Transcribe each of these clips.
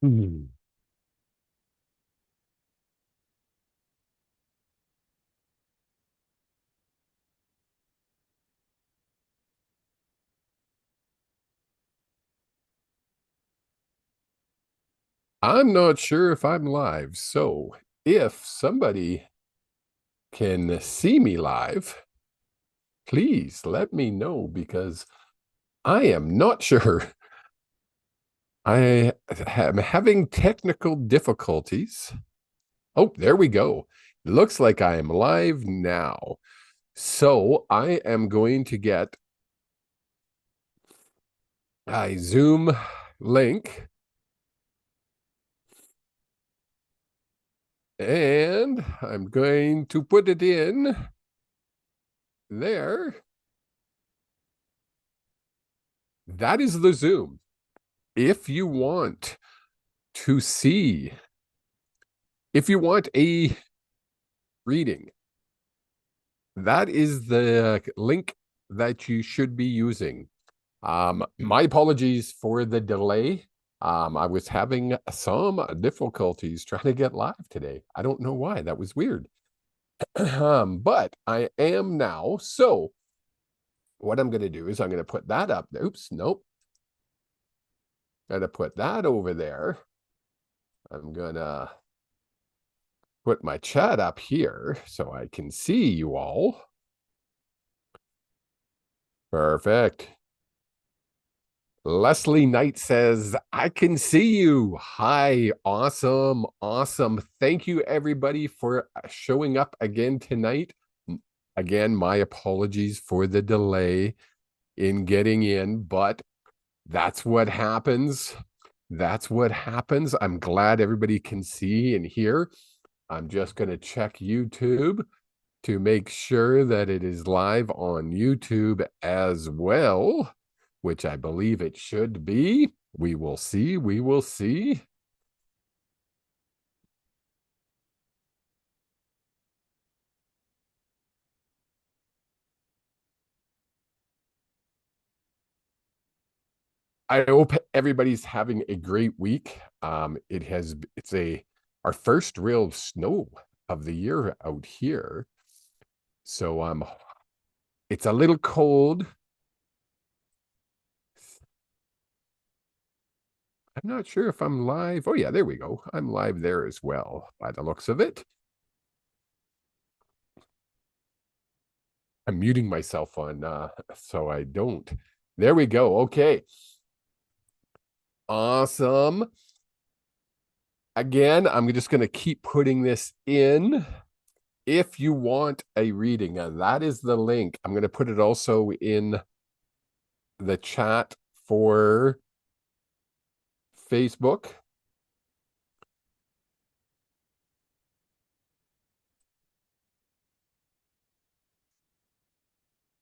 Hmm. I'm not sure if I'm live. So if somebody can see me live, please let me know because I am not sure. I am having technical difficulties. Oh, there we go. Looks like I am live now. So I am going to get a Zoom link and I'm going to put it in there. That is the Zoom. If you want to see, if you want a reading, that is the link that you should be using. My apologies for the delay. I was having some difficulties trying to get live today. I don't know why. That was weird. But I am now. So what I'm going to do is I'm going to put that up. Oops, nope. Going to put that over there. I'm going to put my chat up here so I can see you all. Perfect. Leslie Knight says, I can see you. Hi. Awesome. Awesome. Thank you, everybody, for showing up again tonight. Again, my apologies for the delay in getting in, but that's what happens. That's what happens. I'm glad everybody can see and hear. I'm just going to check YouTube to make sure that it is live on YouTube as well, which I believe it should be. We will see. We will see. I hope everybody's having a great week. It's our first real snow of the year out here. So it's a little cold. I'm not sure if I'm live. Oh yeah, there we go. I'm live there as well by the looks of it. I'm muting myself on so I don't. There we go. Okay. Awesome. Again, I'm just going to keep putting this in. If you want a reading, that is the link. I'm going to put it also in the chat for Facebook.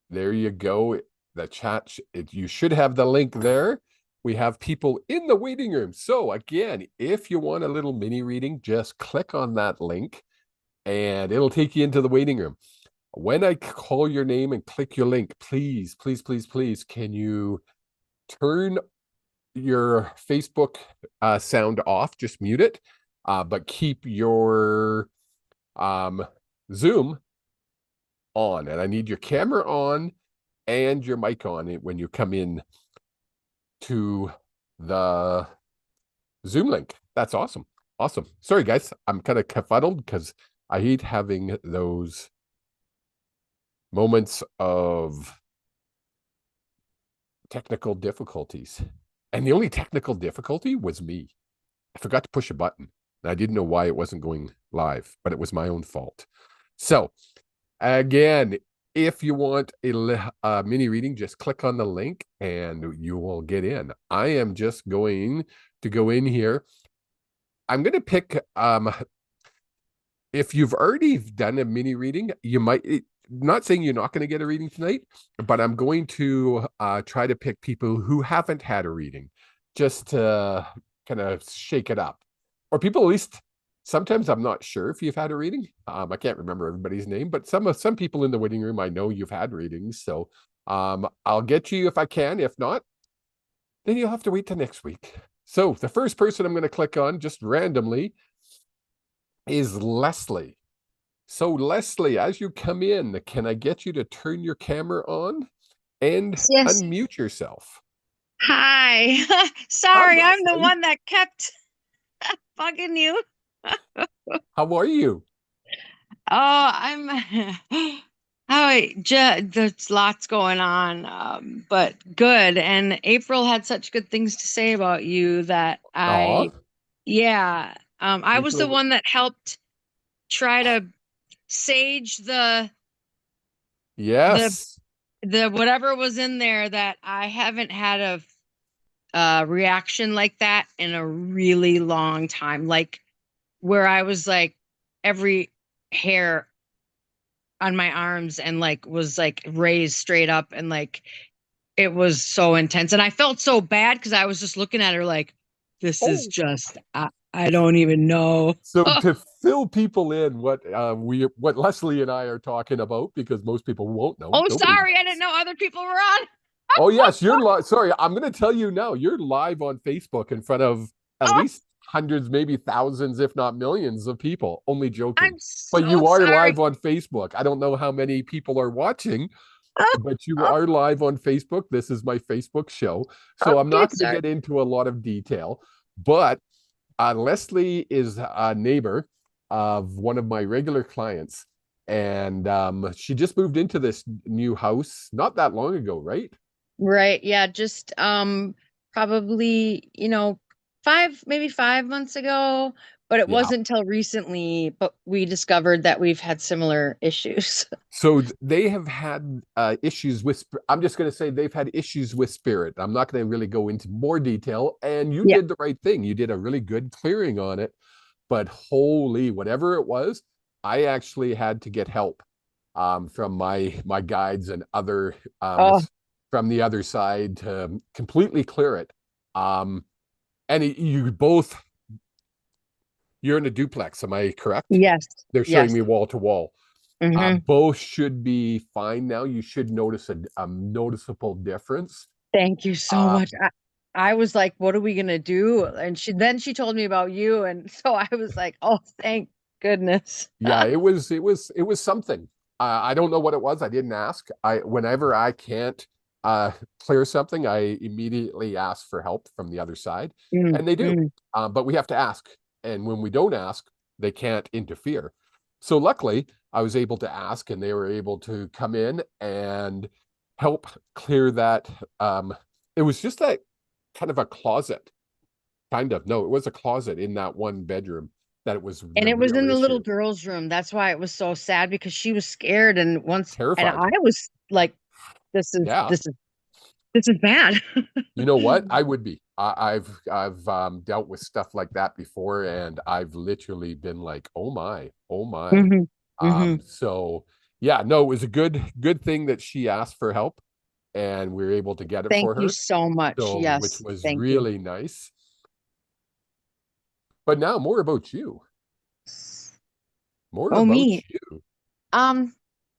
There you go. The chat, you should have the link there. We have people in the waiting room. So again, if you want a little mini reading, just click on that link and it'll take you into the waiting room. When I call your name and click your link, please, please, please, please, can you turn your Facebook sound off? Just mute it, but keep your Zoom on. And I need your camera on and your mic on when you come in to the Zoom link. That's awesome. Awesome. Sorry, guys. I'm kind of kerfuddled because I hate having those moments of technical difficulties. And the only technical difficulty was me. I forgot to push a button. And I didn't know why it wasn't going live, but it was my own fault. So, again, if you want a mini reading, just click on the link and you will get in. I am just going to go in here. I'm going to pick if you've already done a mini reading, you might not saying you're not going to get a reading tonight, but I'm going to try to pick people who haven't had a reading just to kind of shake it up. Or people at least sometimes I'm not sure if you've had a reading. I can't remember everybody's name, but some people in the waiting room I know you've had readings. So I'll get you if I can. If not, then you'll have to wait till next week. So the first person I'm going to click on just randomly is Leslie. So Leslie, as you come in, can I get you to turn your camera on and Yes. unmute yourself? Hi. Hi, Sorry, I'm the Leslie. one that kept bugging you. How are you? Oh, I'm there's lots going on, but good. And April had such good things to say about you that Aw, yeah, I was the April. one that helped try to sage the Yes. the whatever was in there that I haven't had a reaction like that in a really long time. Like where I was like every hair on my arms and like was like raised straight up and like it was so intense. And I felt so bad because I was just looking at her like, this is Oh, just I don't even know. so to fill people in what Leslie and I are talking about, because most people won't know, Oh, nobody sorry, I didn't knows. know other people were on. Oh yes, you're live. Sorry, I'm going to tell you now. You're live on Facebook in front of at Oh, least hundreds, maybe thousands, if not millions of people. Only joking. I'm But so you are sorry. live on Facebook. I don't know how many people are watching, Oh, but you oh, are live on Facebook. This is my Facebook show. So I'm okay, not going to sorry. get into a lot of detail, but Leslie is a neighbor of one of my regular clients. And she just moved into this new house not that long ago, right? Right. Yeah. Just probably, 5 maybe 5 months ago, but it Yeah. wasn't until recently, but we discovered that we've had similar issues. So they have had issues with, I'm just going to say they've had issues with spirit. I'm not going to really go into more detail. And you Yeah. did the right thing. You did a really good clearing on it. But holy, whatever it was, I actually had to get help from my guides and other Oh, from the other side to completely clear it. Um, and you both, you're in a duplex, am I correct? yes. They're showing Yes. me wall to wall. Hmm. Both should be fine now. You should notice a noticeable difference. Thank you so Uh, much. I was like, what are we gonna do? And she told me about you. And so I was like, oh, thank goodness. yeah, it was something. I don't know what it was. I didn't ask. Whenever I can't clear something, I immediately ask for help from the other side, Mm, and they do. mm. But we have to ask, and when we don't ask, they can't interfere. So luckily, I was able to ask, and they were able to come in and help clear that. It was just that kind of a closet, kind of. No, it was a closet in that one bedroom that it was And the it was real in the little issue. girl's room. That's why it was so sad because she was scared and Terrified. I was like, this is Yeah. this is this is bad. You know what? I would be. I've dealt with stuff like that before, and I've literally been like, oh my, oh my. Hmm. Hmm. So yeah, no, it was a good thing that she asked for help and we were able to get it Thank for you her. so much. So which Yes, was thank you. really nice. But now more about you. More Oh, about me. you. Um,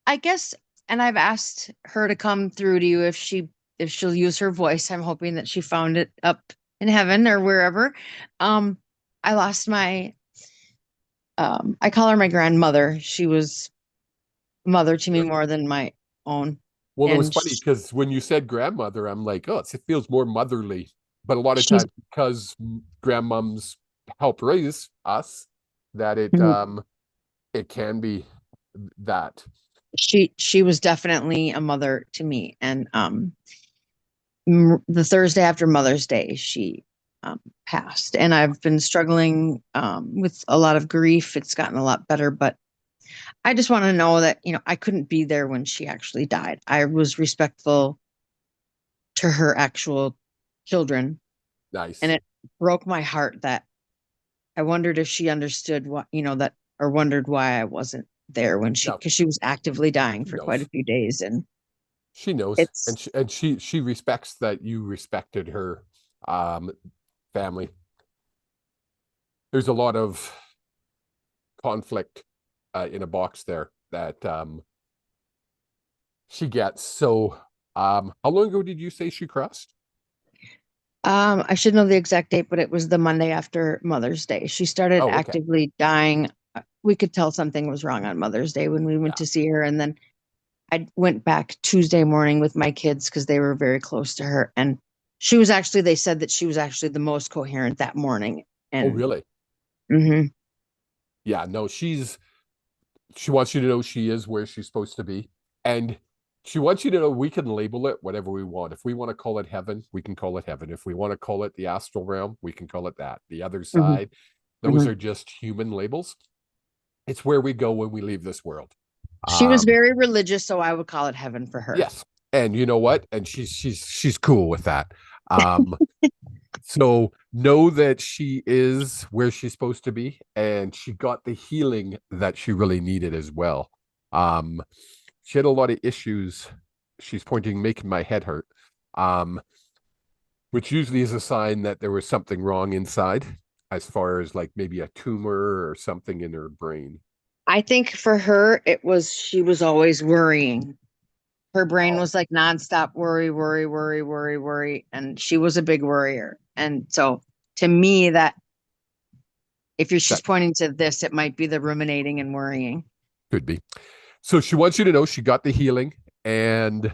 I guess, and I've asked her to come through to you if she'll use her voice. I'm hoping that she found it up in heaven or wherever. Um, I lost my I call her my grandmother. She was mother to me Sure. more than my own. Well, it was And funny because when you said grandmother, I'm like, oh, it feels more motherly. But a lot of she's times, because grandmoms help raise us, that mhm. it can be that. She was definitely a mother to me. And the Thursday after Mother's Day, she passed. And I've been struggling with a lot of grief. It's gotten a lot better, but I just want to know that, I couldn't be there when she actually died. I was respectful to her actual children. And Nice. it broke my heart that I wondered if she understood what, that, or wondered why I wasn't there when No, because she was actively dying she for quite knows. a few days. And She knows, it's, and she respects that you respected her um family. There's a lot of conflict in a box there that she gets. So how long ago did you say she crossed? I should know the exact date, but it was the Monday after Mother's Day. She started Oh, okay. actively dying. We could tell something was wrong on Mother's Day when we went Yeah. to see her. And then I went back Tuesday morning with my kids because they were very close to her. And she was actually, they said that she was actually the most coherent that morning. Oh, And really? mhm, Yeah, no, she wants you to know she is where she's supposed to be. And she wants you to know we can label it whatever we want. If we want to call it heaven, we can call it heaven. If we want to call it the astral realm, we can call it that. The other mhm, side, those mhm. are just human labels. It's where we go when we leave this world. She was Um, very religious, so I would call it heaven for her. yes. And you know what? And she's cool with that. Um, so know that she is where she's supposed to be, and she got the healing that she really needed as well. Um, she had a lot of issues. She's pointing, making my head hurt, um, which usually is a sign that there was something wrong inside, as far as like maybe a tumor or something in her brain. I think for her, it was she was always worrying. Her brain Oh, was like nonstop worry, worry, worry, worry, worry. And she was a big worrier. And so to me, that if you're she's that pointing to this, it might be the ruminating and worrying. could be. So she wants you to know she got the healing and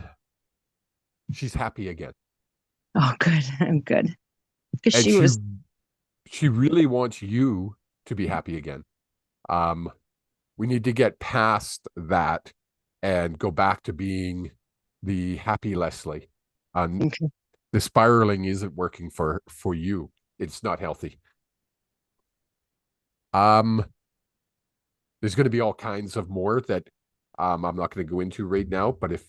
she's happy again. Oh, good. I'm good. Because And she was, she really wants you to be happy again. Um, we need to get past that and go back to being the happy Leslie. okay. The spiraling isn't working for you. It's not healthy. Um, there's going to be all kinds of more that I'm not going to go into right now. But if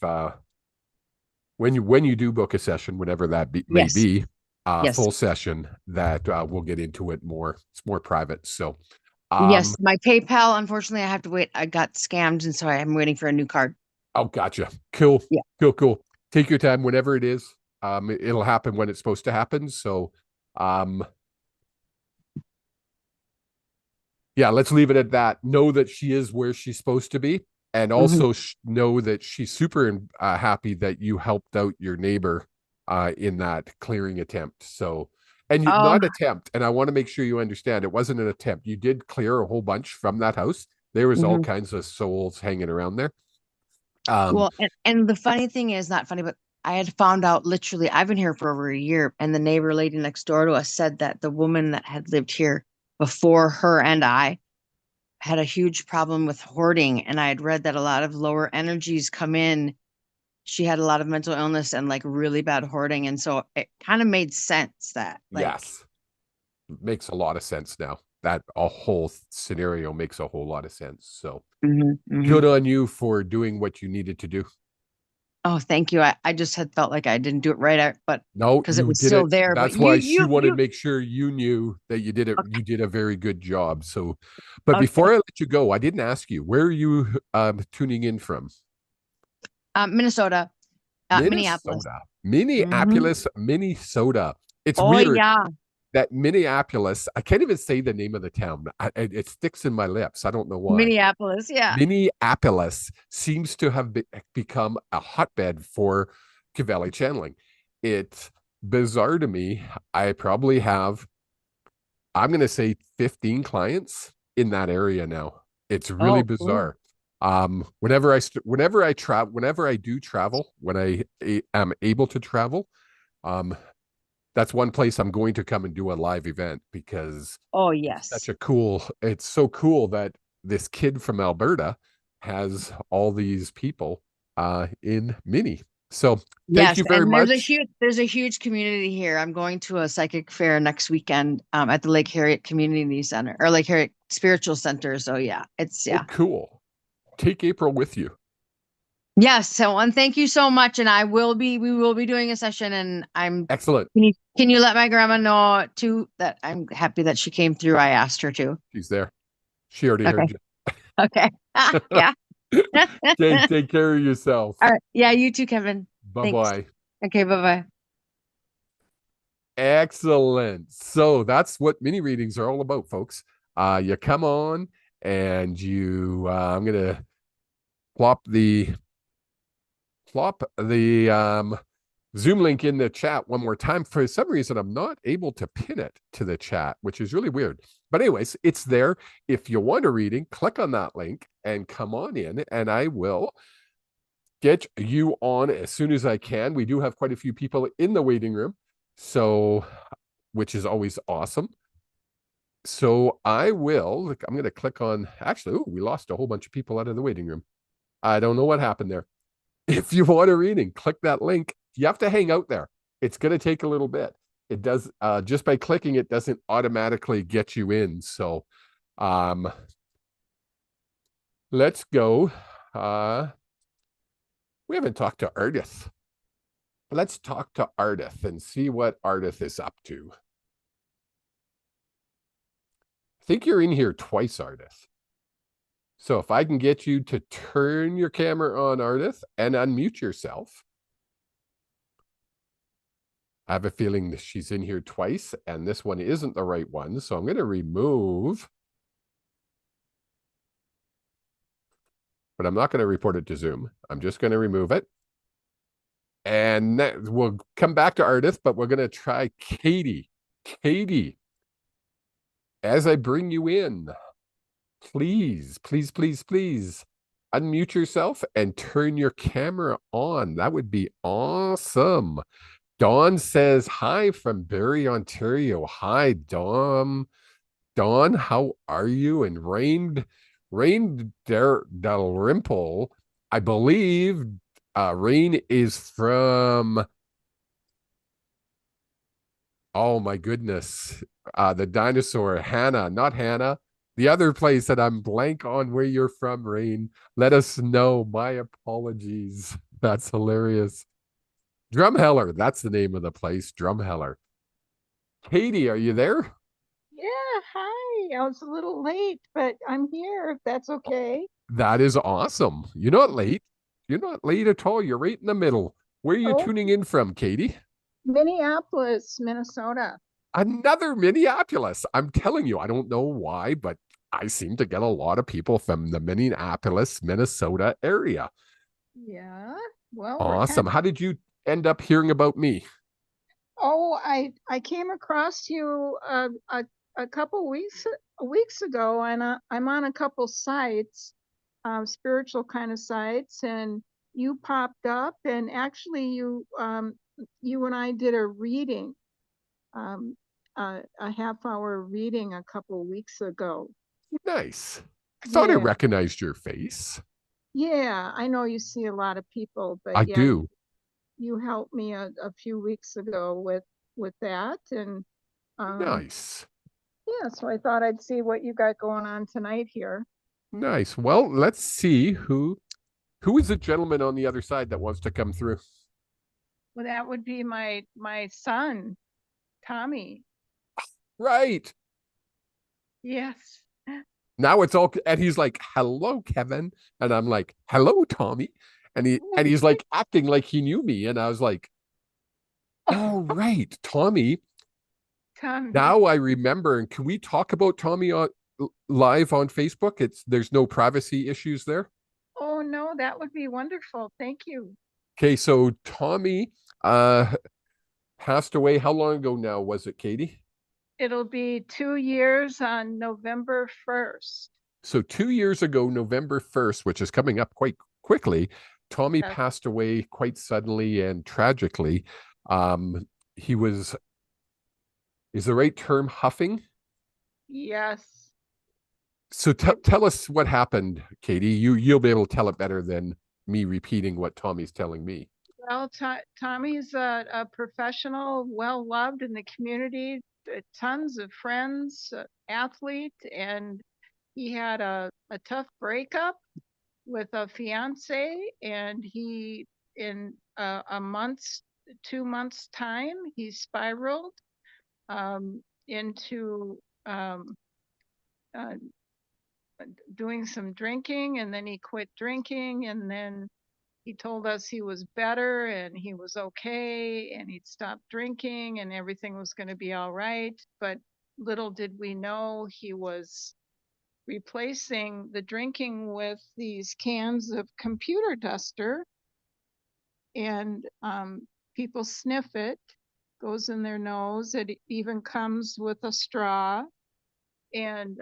when you do book a session, whenever may Yes. be, Yes. full session, that we'll get into it more. It's more private. So, um, Yes. My PayPal, unfortunately, I have to wait. I got scammed. And so I'm waiting for a new card. oh, gotcha. Cool, Yeah. cool. Take your time whenever it is. It'll happen when it's supposed to happen. So, um, yeah, let's leave it at that. Know that she is where she's supposed to be, and Hmm. also know that she's super happy that you helped out your neighbor in that clearing attempt. So, and Oh, not attempt. And I want to make sure you understand it wasn't an attempt. You did clear a whole bunch from that house. There was all mhm. kinds of souls hanging around there. Um, Well, and the funny thing is, not funny, but I had found out literally, I've been here for over a year, and the neighbor lady next door to us said that the woman that had lived here before her and I had a huge problem with hoarding. And I had read that a lot of lower energies come in. She had a lot of mental illness and like really bad hoarding. And so it kind of made sense that, like, yes, makes a lot of sense now. That a whole scenario makes a whole lot of sense. So mhm, mhm. good on you for doing what you needed to do. Oh, thank you. I just had felt like I didn't do it right, but No, because it you was did still it. there. But That's why she wanted to you, make sure you knew that you did it. okay, You did a very good job. So, but okay. before I let you go, I didn't ask you where are you tuning in from? Minnesota, Minneapolis. Minnesota, Hmm. Minnesota. It's Oh, weird yeah. that Minneapolis. I can't even say the name of the town. It sticks in my lips. I don't know why. Minneapolis. Yeah. Minneapolis seems to have become a hotbed for Kevali Channeling. It's bizarre to me. I probably have, I'm going to say 15 clients in that area now. It's really Oh, cool. bizarre. Whenever I do travel, when I am able to travel, um, that's one place I'm going to come and do a live event because Oh, such yes. a cool, it's so cool that this kid from Alberta has all these people in Mini. So thank Yes, you very and much. there's a huge community here. I'm going to a psychic fair next weekend at the Lake Harriet Community Center or Lake Harriet Spiritual Center. So yeah, it's Oh, yeah. cool. Take April with you. Yes, so and thank you so much. And we will be doing a session and Excellent. can you let my grandma know too that I'm happy that she came through. I asked her to. She's there. She already Okay. heard you. Okay. Yeah. Okay, take care of yourself. All right. Yeah, you too, Kevin. Bye Thanks. bye. Okay, bye-bye. Excellent. So that's what mini readings are all about, folks. You come on and I'm gonna plop the plop the Zoom link in the chat one more time. For some reason, I'm not able to pin it to the chat, which is really weird. But anyways, it's there. If you want a reading, click on that link and come on in, and I will get you on as soon as I can. We do have quite a few people in the waiting room, so which is always awesome. So I will, I'm going to click on, actually, we lost a whole bunch of people out of the waiting room. I don't know what happened there. If you want a reading, click that link. You have to hang out there. It's going to take a little bit. It does, just by clicking, it doesn't automatically get you in. So let's go. We haven't talked to Ardith. Let's talk to Ardith and see what Ardith is up to. I think you're in here twice, Ardith. So if I can get you to turn your camera on, Ardith, and unmute yourself. I have a feeling that she's in here twice, and this one isn't the right one. So I'm going to remove. But I'm not going to report it to Zoom. I'm just going to remove it. And we'll come back to Ardith, but we're going to try Katie. Katie, as I bring you in, please, please, please, please unmute yourself and turn your camera on. That would be awesome. Dawn says hi from Barrie, Ontario. Hi, Dawn. Dawn, how are you? And Rain Dalrymple, I believe Rain is from, oh my goodness, the dinosaur, Hannah, not Hannah. The other place that I'm blank on where you're from, Rain. Let us know. My apologies. That's hilarious. Drumheller, that's the name of the place, Drumheller. Katie, are you there? Yeah, hi. I was a little late, but I'm here if that's okay. That is awesome. You're not late. You're not late at all. You're right in the middle. Where are you Oh, tuning in from, Katie? Minneapolis, Minnesota. Another Minneapolis. I'm telling you, I don't know why, but I seem to get a lot of people from the Minneapolis, Minnesota area. Yeah. Well, we're kind Awesome. How did you end up hearing about me? Oh, I came across you a couple weeks ago, and I'm on a couple sites, spiritual kind of sites, and you popped up, and actually you and I did a reading, um, a half-hour reading a couple weeks ago. Nice. I thought I Yeah, recognized your face. yeah, I know you see a lot of people, but I yeah, do. you helped me a few weeks ago with that, and um, Nice. yeah, so I thought I'd see what you got going on tonight here. Nice. Well, let's see who is the gentleman on the other side that wants to come through. Well, that would be my son, Tommy. Right. Yes. Now it's all, and he's like, "Hello, Kevin," and I'm like, "Hello, Tommy," and he's like acting like he knew me, and I was like, "Oh, right, Tommy." Tommy. Now I remember. And can we talk about Tommy on live on Facebook? There's no privacy issues there. Oh no, that would be wonderful. Thank you. Okay, so Tommy uh passed away. How long ago now was it, Katie? It'll be 2 years on November 1st. So 2 years ago, November 1st, which is coming up quite quickly, Tommy Yes. passed away quite suddenly and tragically. He was, is the right term, huffing? Yes. So tell us what happened, Katie. You'll be able to tell it better than me repeating what Tommy's telling me. Well, Tommy's a professional, well loved in the community, tons of friends, athlete, and he had a tough breakup with a fiance, and he in a month's 2 months time he spiraled into uh, doing some drinking, and then he quit drinking, and then he told us he was better and he was okay and he'd stopped drinking and everything was going to be all right, but little did we know he was replacing the drinking with these cans of computer duster, and people sniff it, goes in their nose. It even comes with a straw. And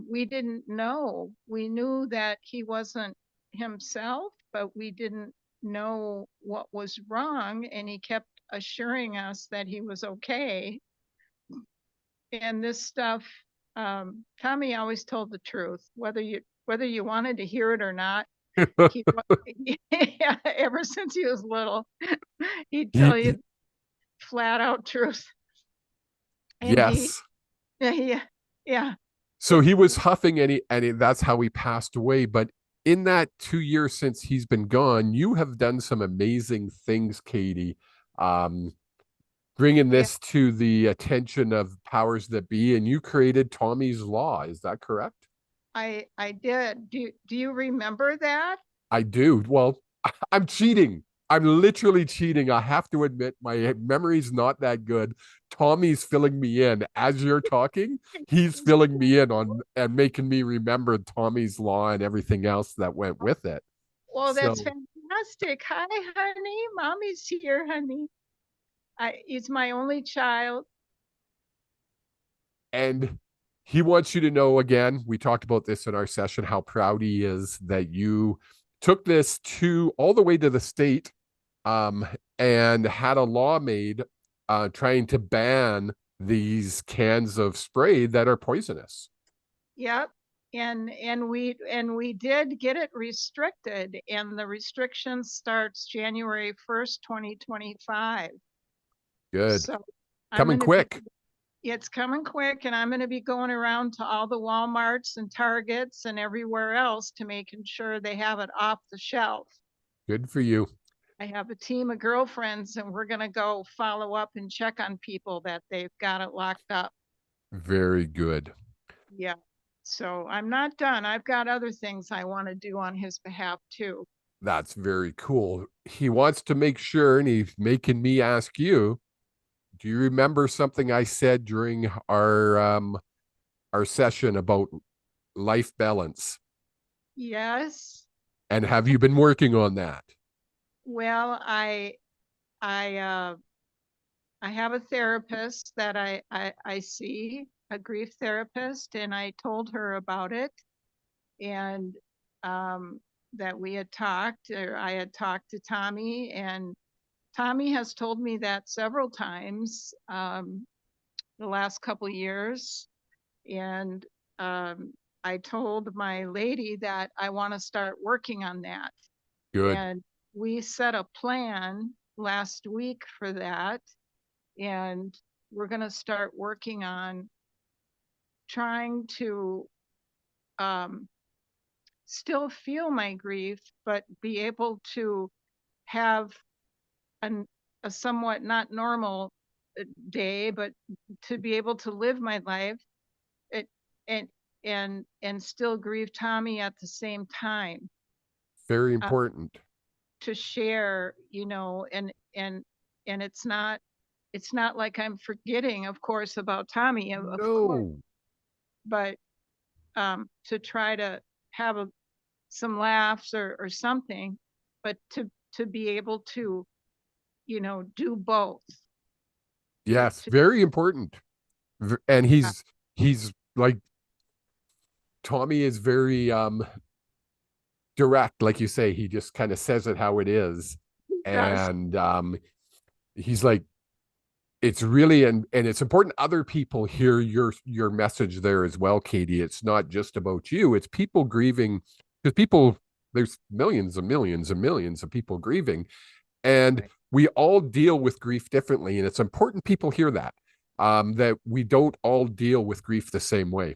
we didn't know. We knew that he wasn't himself, but we didn't know what was wrong. And he kept assuring us that he was okay. And this stuff, Tommy always told the truth, whether you wanted to hear it or not. He, yeah, ever since he was little, he'd tell you flat out truth. And Yes. yeah. So he was huffing and that's how he passed away. But in that 2 years since he's been gone, you have done some amazing things, Katie. Bringing this to the attention of powers that be, and you created Tommy's Law. Is that correct? I did. Do you remember that? I do. Well, I'm cheating. I'm literally cheating. I have to admit, my memory's not that good. Tommy's filling me in as you're talking. He's filling me in on and making me remember Tommy's Law and everything else that went with it. Well, that's So, fantastic. Hi, honey. Mommy's here, honey. He's my only child. and he wants you to know again, we talked about this in our session, how proud he is that you took this to all the way to the state and had a law made trying to ban these cans of spray that are poisonous. Yep. And we did get it restricted, and the restriction starts January 1st, 2025. Good. So Coming quick. It's coming quick, and I'm going to be going around to all the Walmarts and Targets and everywhere else to making sure they have it off the shelf. Good for you. I have a team of girlfriends, and we're going to go follow up and check on people that they've got it locked up. Very good. Yeah. So I'm not done. I've got other things I want to do on his behalf too. That's very cool. He wants to make sure, and he's making me ask you, do you remember something I said during our session about life balance? Yes. And have you been working on that? Well, I have a therapist that I see, a grief therapist, and I told her about it, and that we had talked, or I had talked to Tommy, and Tommy has told me that several times the last couple years. And I told my lady that I want to start working on that. Good. And we set a plan last week for that. And we're going to start working on trying to still feel my grief, but be able to have a somewhat not normal day, but to be able to live my life and still grieve Tommy at the same time. Very important. To share, and it's not like I'm forgetting, of course, about Tommy, of course, but to try to have some laughs or something, but to be able to do both. Yes, very important. And he's like, Tommy is very direct, like you say. He just kind of says it how it is. And he's like, it's really, and it's important other people hear your message there as well, Katie. It's not just about you, it's people grieving, because there's millions and millions and millions of people grieving, and we all deal with grief differently, and it's important people hear that that we don't all deal with grief the same way.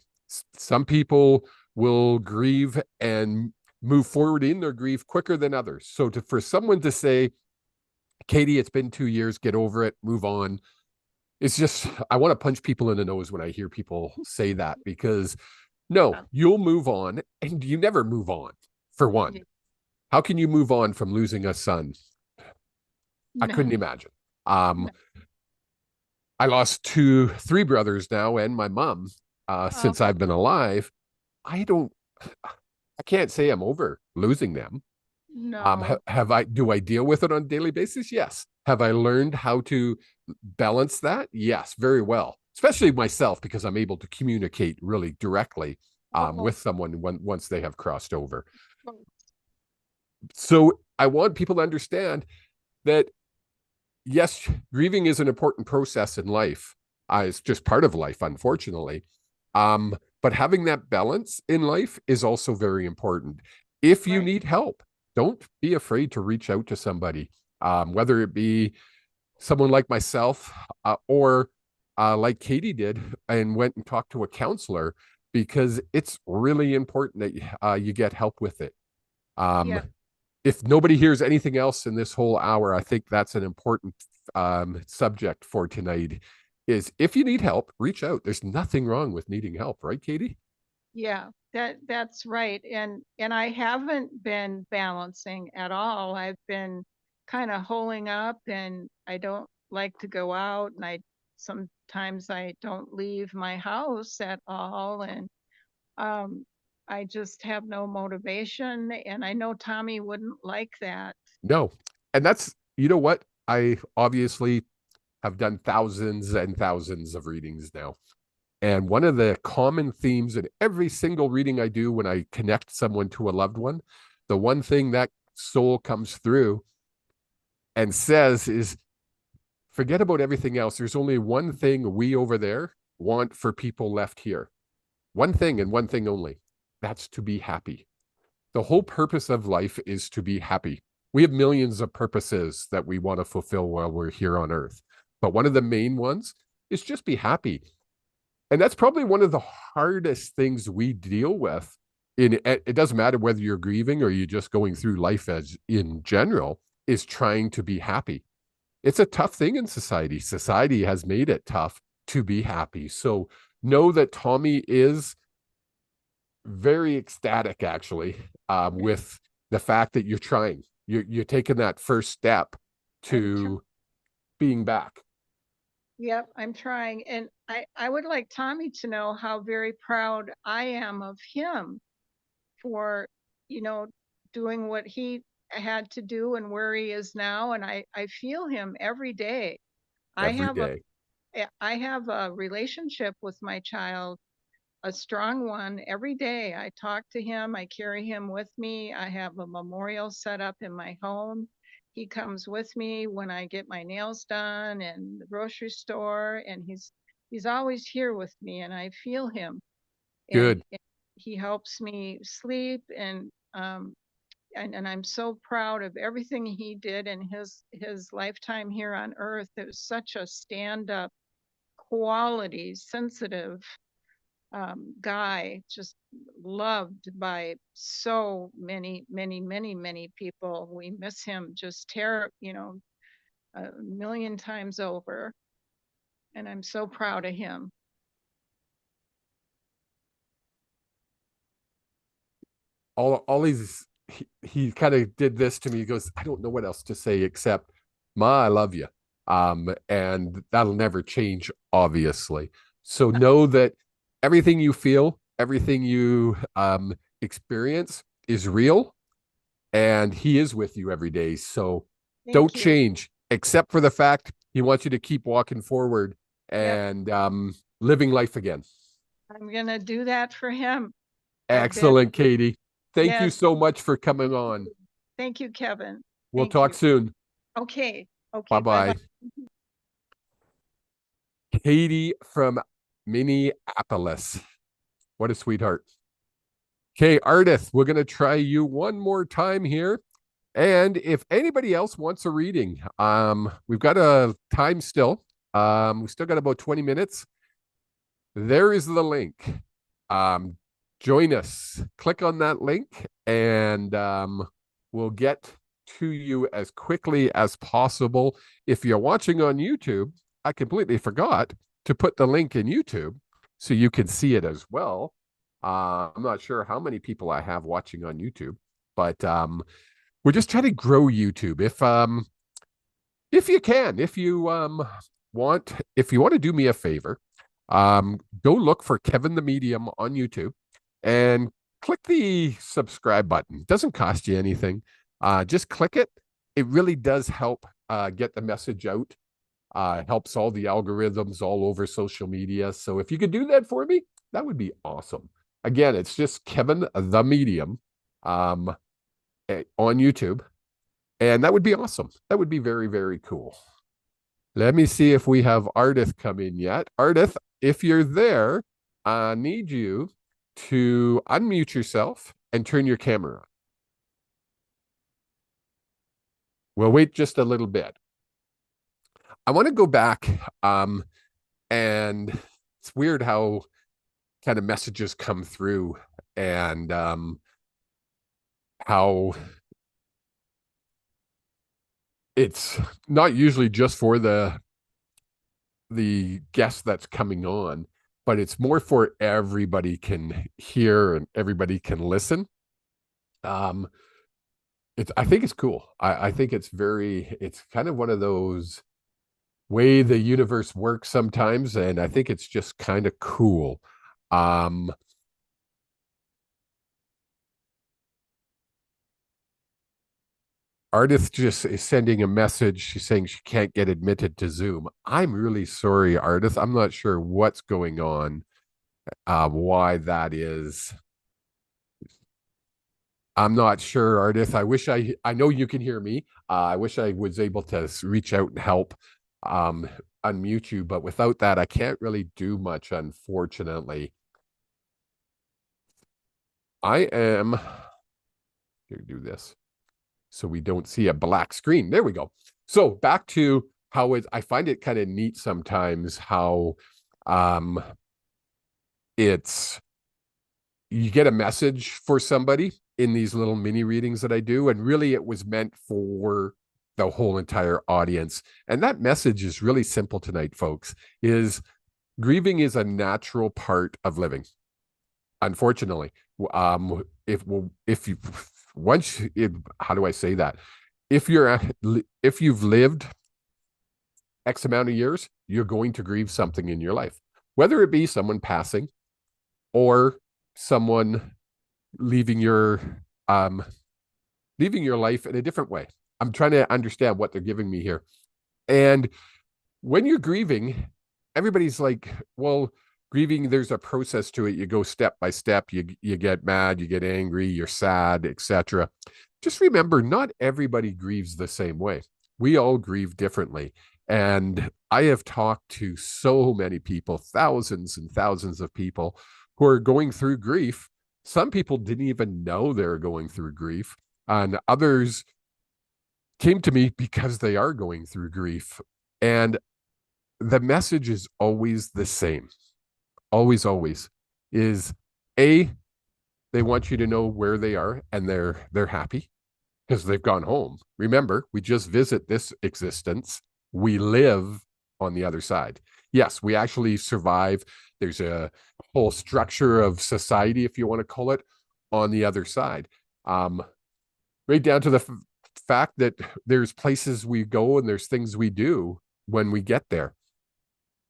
Some people will grieve and move forward in their grief quicker than others. So for someone to say, Katie, it's been 2 years, get over it, move on, it's just, I want to punch people in the nose when I hear people say that, because no, you'll move on, and you never move on. For one, how can you move on from losing a son? I couldn't imagine. I lost 3 brothers now and my mom since I've been alive. I can't say I'm over losing them. No. Do I deal with it on a daily basis? Yes. Have I learned how to balance that? Yes, very well. Especially myself, because I'm able to communicate really directly Oh, with someone once they have crossed over. oh, So I want people to understand that yes, grieving is an important process in life. It's just part of life, unfortunately. But having that balance in life is also very important. If you right. need help, don't be afraid to reach out to somebody, whether it be someone like myself or like Katie did and went and talked to a counselor, because it's really important that you get help with it. Yeah. Um, if nobody hears anything else in this whole hour, I think that's an important subject for tonight. Is if you need help, reach out. There's nothing wrong with needing help, right, Katie? Yeah, that's right. And I haven't been balancing at all. I've been kind of holding up, and I don't like to go out, and I sometimes I don't leave my house at all, and um I just have no motivation, and I know Tommy wouldn't like that. No. And that's, you know what? I obviously have done thousands and thousands of readings now. And one of the common themes in every single reading I do when I connect someone to a loved one, the one thing that soul comes through and says is, forget about everything else. There's only one thing we over there want for people left here. One thing and one thing only. That's to be happy. The whole purpose of life is to be happy. We have millions of purposes that we want to fulfill while we're here on earth. But one of the main ones is just be happy. And that's probably one of the hardest things we deal with. It doesn't matter whether you're grieving or you're just going through life as in general, is trying to be happy. It's a tough thing in society. Society has made it tough to be happy. So know that Tommy is very ecstatic, actually, with the fact that you're trying. You're taking that first step I'm to being back. Yep, I'm trying. And I would like Tommy to know how very proud I am of him for, you know, doing what he had to do and where he is now. And I feel him every day. I Every have a day. I have a relationship with my child, a strong one. Every day I talk to him, I carry him with me. I have a memorial set up in my home. He comes with me when I get my nails done and the grocery store, and he's always here with me, and I feel him. Good. And he helps me sleep, and I'm so proud of everything he did in his lifetime here on earth. It was such a stand-up quality, sensitive guy, just loved by so many people. We miss him just a million times over. And I'm so proud of him. All he kind of did this to me. He goes, I don't know what else to say except, Ma, I love you. And that'll never change, obviously. So know that everything you feel, everything you experience is real, and he is with you every day. So don't Thank you. change, except for the fact he wants you to keep walking forward Yep, and living life again. I'm gonna do that for him. I've been, Excellent, Katie. Thank you yes, so much for coming on. thank you, Kevin. We'll Thank talk you. soon. Okay, Bye okay, bye-bye. bye. Katie from Minneapolis. What a sweetheart. Okay, Ardith, we're going to try you one more time here. And if anybody else wants a reading, we've got a time still. We still got about 20 minutes. There is the link. Join us. Click on that link, and we'll get to you as quickly as possible. If you're watching on YouTube, I completely forgot to put the link in YouTube so you can see it as well. I'm not sure how many people I have watching on YouTube, but we're just trying to grow YouTube. If you can, if you want, if you want to do me a favor, go look for Kevin the Medium on YouTube and click the subscribe button. It doesn't cost you anything. just click it. It really does help get the message out. Helps all the algorithms all over social media. So if you could do that for me, that would be awesome. Again, it's just Kevin the Medium on YouTube. And that would be awesome. That would be very, very cool. Let me see if we have Ardith come in yet. Ardith, if you're there, I need you to unmute yourself and turn your camera on. We'll wait just a little bit. I want to go back, and it's weird how kind of messages come through, and how it's not usually just for the guest that's coming on, but it's more for everybody can hear and everybody can listen. I think it's cool. I think it's kind of one of those way the universe works sometimes, and I think it's just kind of cool. Ardith just is sending a message. She's saying she can't get admitted to Zoom. I'm really sorry, Ardith. I'm not sure what's going on, why that is. I'm not sure, Ardith. I know you can hear me. I wish I was able to reach out and help unmute you, but without that, I can't really do much, unfortunately. I am going to do this so we don't see a black screen. There we go. So back to how I find it kind of neat sometimes how you get a message for somebody in these little mini readings that I do, and really it was meant for the whole entire audience. And that message is really simple tonight, folks, is grieving is a natural part of living. Unfortunately, how do I say that? If you've lived X amount of years, you're going to grieve something in your life, whether it be someone passing or someone leaving your life in a different way. I'm trying to understand what they're giving me here. And when you're grieving, everybody's like, well, grieving, there's a process to it. You go step by step. You get mad, you get angry, you're sad, etc. Just remember, not everybody grieves the same way. We all grieve differently. And I have talked to so many people, thousands and thousands of people who are going through grief. Some people didn't even know they were going through grief, and others came to me because they are going through grief. And the message is always the same. Always, always is they want you to know where they are and they're happy because they've gone home. Remember, we just visit this existence. We live on the other side. Yes, we actually survive. There's a whole structure of society, if you want to call it, on the other side. Right down to the fact that there's places we go and there's things we do when we get there.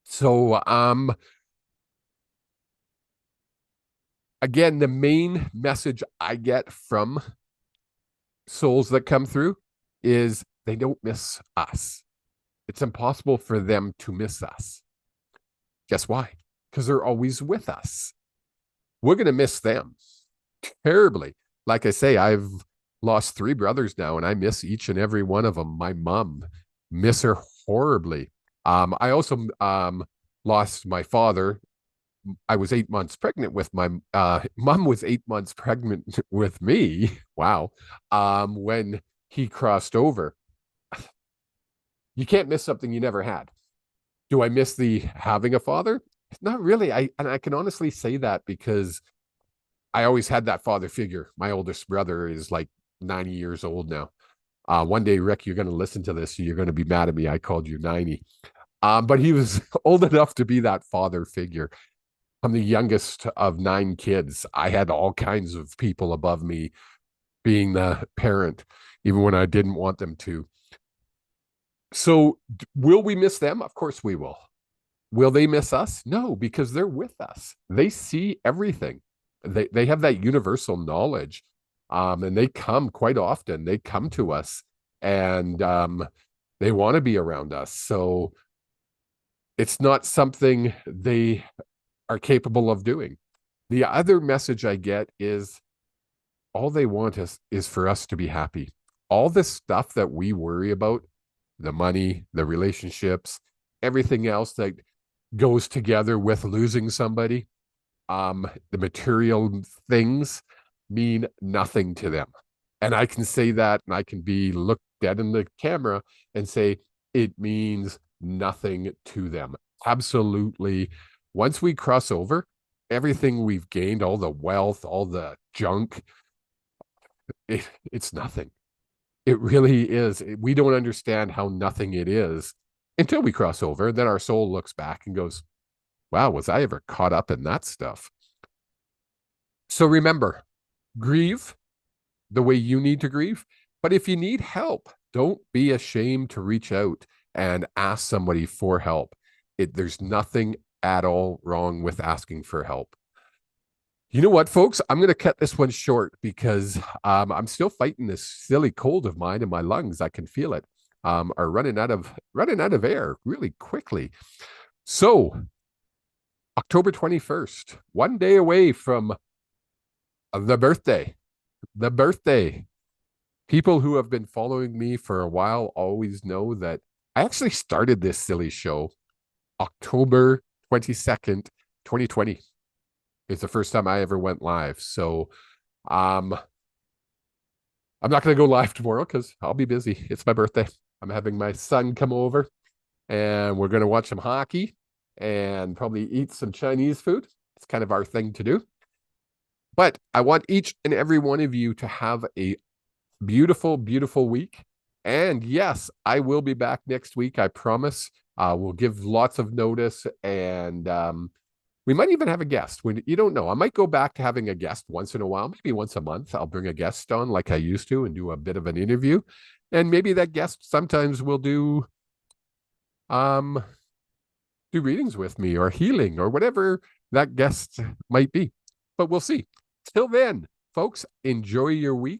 So, again, the main message I get from souls that come through is they don't miss us. It's impossible for them to miss us. Guess why? Because they're always with us. We're going to miss them terribly. Like I say, I've lost 3 brothers now, and I miss each and every one of them. My mom, miss her horribly. I also lost my father. I was 8 months pregnant with my mom was 8 months pregnant with me. Wow. When he crossed over. You can't miss something you never had. Do I miss the having a father? Not really. And I can honestly say that because I always had that father figure. My oldest brother is like 90 years old now. One day, Rick, you're going to listen to this. You're going to be mad at me. I called you 90. But he was old enough to be that father figure. I'm the youngest of 9 kids. I had all kinds of people above me being the parent, even when I didn't want them to. So will we miss them? Of course we will. Will they miss us? No, because they're with us. They see everything. They have that universal knowledge And they come quite often. They come to us, and they want to be around us. So it's not something they are capable of doing. The other message I get is all they want is for us to be happy. All this stuff that we worry about, the money, the relationships, everything else that goes together with losing somebody, the material things mean nothing to them. And I can say that, and I can be looked dead in the camera and say it means nothing to them. Absolutely. Once we cross over, everything we've gained, all the wealth, all the junk, it's nothing. It really is. We don't understand how nothing it is until we cross over. Then our soul looks back and goes, wow, was I ever caught up in that stuff? So remember, grieve the way you need to grieve. But if you need help, don't be ashamed to reach out and ask somebody for help. There's nothing at all wrong with asking for help. You know what, folks? I'm going to cut this one short because I'm still fighting this silly cold of mine in my lungs. I can feel it. Are running out of air really quickly. So October 21st, one day away from the birthday. The birthday. People who have been following me for a while always know that I actually started this silly show October 22nd, 2020. It's the first time I ever went live. So I'm not going to go live tomorrow because I'll be busy. It's my birthday. I'm having my son come over and we're going to watch some hockey and probably eat some Chinese food. It's kind of our thing to do. But I want each and every one of you to have a beautiful, beautiful week. And yes, I will be back next week. I promise. We'll give lots of notice, and we might even have a guest. You don't know. I might go back to having a guest once in a while, maybe once a month. I'll bring a guest on like I used to and do a bit of an interview. And maybe that guest sometimes will do readings with me or healing or whatever that guest might be. But we'll see. Till then, folks, enjoy your week.